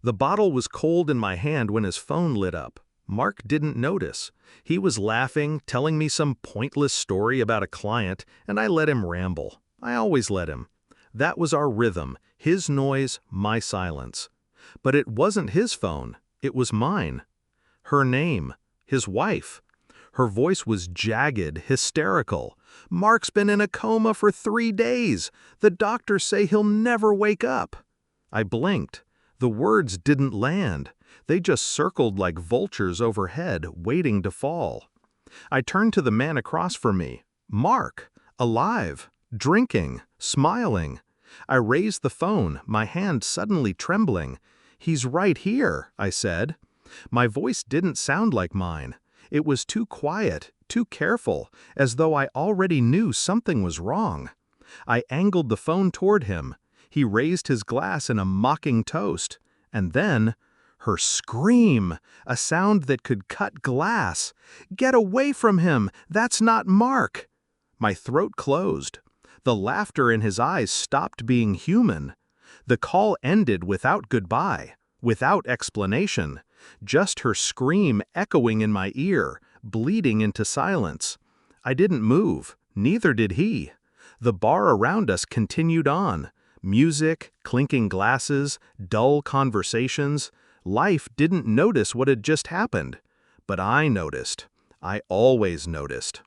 The bottle was cold in my hand when his phone lit up. Mark didn't notice. He was laughing, telling me some pointless story about a client, and I let him ramble. I always let him. That was our rhythm, his noise, my silence. But it wasn't his phone, it was mine. Her name, his wife. Her voice was jagged, hysterical. "Mark's been in a coma for 3 days. The doctors say he'll never wake up." I blinked. The words didn't land. They just circled like vultures overhead, waiting to fall. I turned to the man across from me. Mark, alive, drinking, smiling. I raised the phone, my hand suddenly trembling. "He's right here," I said. My voice didn't sound like mine. It was too quiet, too careful, as though I already knew something was wrong. I angled the phone toward him. He raised his glass in a mocking toast. And then, her scream, a sound that could cut glass. "Get away from him! That's not Mark!" My throat closed. The laughter in his eyes stopped being human. The call ended without goodbye, without explanation. Just her scream echoing in my ear, bleeding into silence. I didn't move, neither did he. The bar around us continued on. Music, clinking glasses, dull conversations. Life didn't notice what had just happened. But I noticed. I always noticed.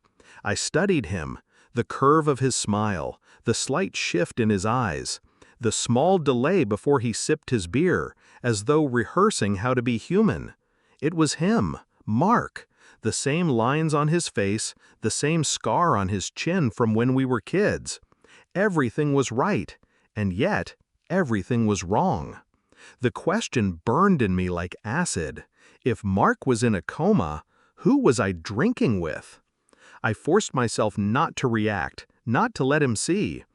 I studied him, the curve of his smile, the slight shift in his eyes, the small delay before he sipped his beer, as though rehearsing how to be human. It was him, Mark, the same lines on his face, the same scar on his chin from when we were kids. Everything was right, and yet everything was wrong. The question burned in me like acid. If Mark was in a coma, who was I drinking with? I forced myself not to react, not to let him see.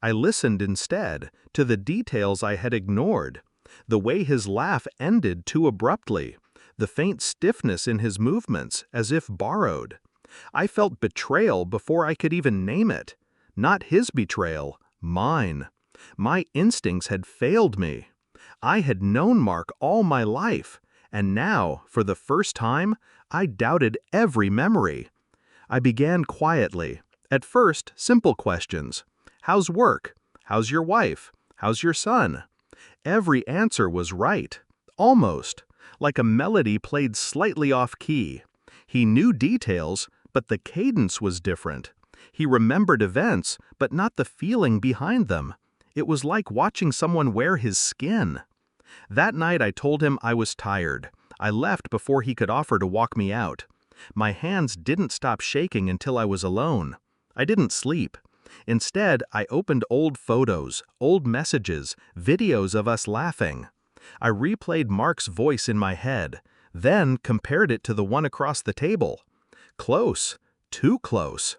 I listened instead to the details I had ignored. The way his laugh ended too abruptly, the faint stiffness in his movements, as if borrowed. I felt betrayal before I could even name it. Not his betrayal, mine. My instincts had failed me. I had known Mark all my life, and now, for the first time, I doubted every memory. I began quietly. At first, simple questions. How's work? How's your wife? How's your son? Every answer was right. Almost. Like a melody played slightly off key. He knew details, but the cadence was different. He remembered events, but not the feeling behind them. It was like watching someone wear his skin. That night I told him I was tired. I left before he could offer to walk me out. My hands didn't stop shaking until I was alone. I didn't sleep. Instead, I opened old photos, old messages, videos of us laughing. I replayed Mark's voice in my head, then compared it to the one across the table. Close. Too close.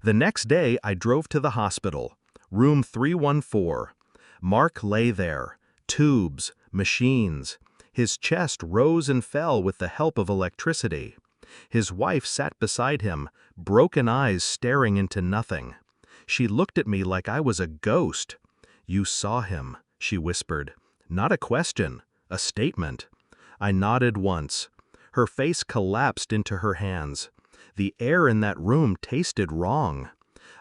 The next day, I drove to the hospital. Room 314. Mark lay there. Tubes, machines. His chest rose and fell with the help of electricity. His wife sat beside him, broken eyes staring into nothing. She looked at me like I was a ghost. "You saw him," she whispered. Not a question, a statement. I nodded once. Her face collapsed into her hands. The air in that room tasted wrong.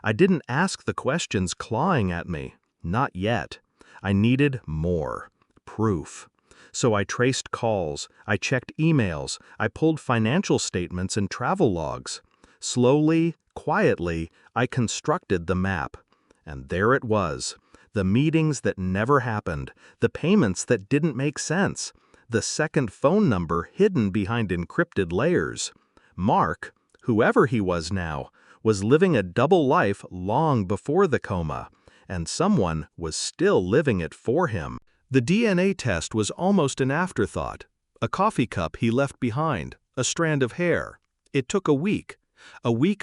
I didn't ask the questions clawing at me. Not yet. I needed more. Proof. So I traced calls, I checked emails, I pulled financial statements and travel logs. Slowly, quietly, I constructed the map. And there it was. The meetings that never happened, the payments that didn't make sense, the second phone number hidden behind encrypted layers. Mark, whoever he was now, was living a double life long before the coma, and someone was still living it for him. The DNA test was almost an afterthought. A coffee cup he left behind, a strand of hair. It took a week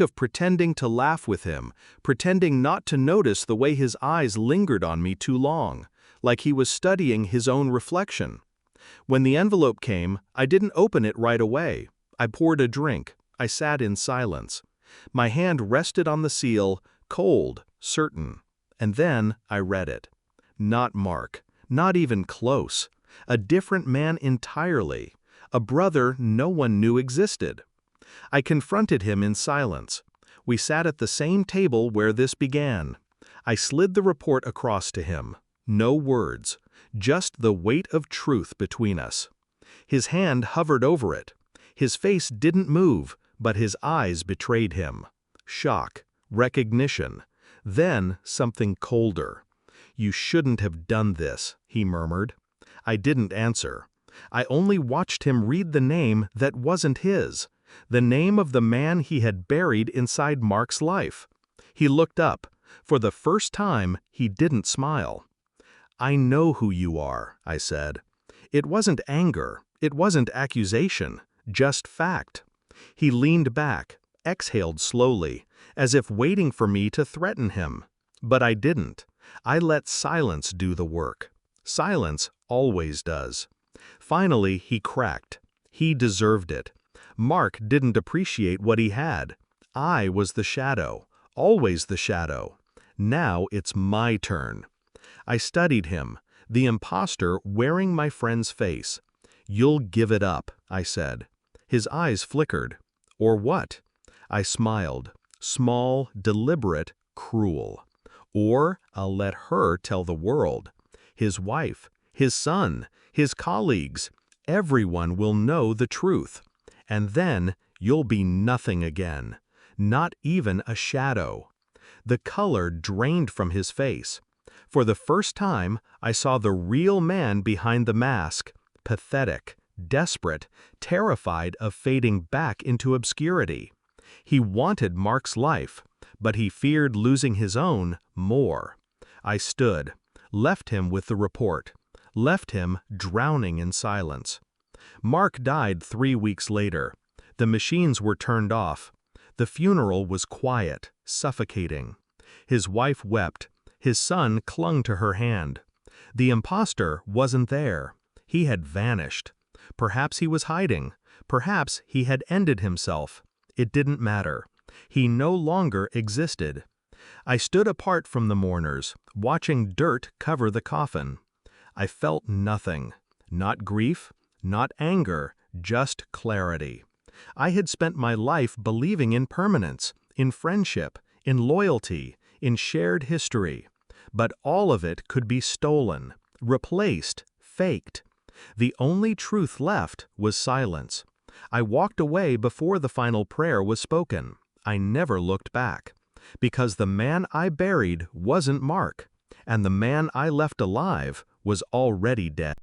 of pretending to laugh with him, pretending not to notice the way his eyes lingered on me too long, like he was studying his own reflection. When the envelope came, I didn't open it right away. I poured a drink. I sat in silence. My hand rested on the seal, cold, certain. And then I read it. Not Mark. Not even close. A different man entirely. A brother no one knew existed. I confronted him in silence. We sat at the same table where this began. I slid the report across to him. No words, just the weight of truth between us. His hand hovered over it. His face didn't move, but his eyes betrayed him. Shock, recognition, then something colder. "You shouldn't have done this," he murmured. I didn't answer. I only watched him read the name that wasn't his, the name of the man he had buried inside Mark's life. He looked up. For the first time, he didn't smile. "I know who you are," I said. It wasn't anger, it wasn't accusation, just fact. He leaned back, exhaled slowly, as if waiting for me to threaten him. But I didn't. I let silence do the work. Silence always does. Finally, he cracked. He deserved it. Mark didn't appreciate what he had. I was the shadow, always the shadow. Now it's my turn. I studied him, the imposter wearing my friend's face. "You'll give it up," I said. His eyes flickered. "Or what?" I smiled. Small, deliberate, cruel. "Or I'll let her tell the world. His wife, his son, his colleagues, everyone will know the truth. And then you'll be nothing again. Not even a shadow." The color drained from his face. For the first time, I saw the real man behind the mask, pathetic, desperate, terrified of fading back into obscurity. He wanted Mark's life, but he feared losing his own more. I stood, left him with the report, left him drowning in silence. Mark died 3 weeks later. The machines were turned off. The funeral was quiet, suffocating. His wife wept. His son clung to her hand. The imposter wasn't there. He had vanished. Perhaps he was hiding. Perhaps he had ended himself. It didn't matter. He no longer existed. I stood apart from the mourners, watching dirt cover the coffin. I felt nothing. Not grief, not anger, just clarity. I had spent my life believing in permanence, in friendship, in loyalty, in shared history. But all of it could be stolen, replaced, faked. The only truth left was silence. I walked away before the final prayer was spoken. I never looked back. Because the man I buried wasn't Mark, and the man I left alive was already dead.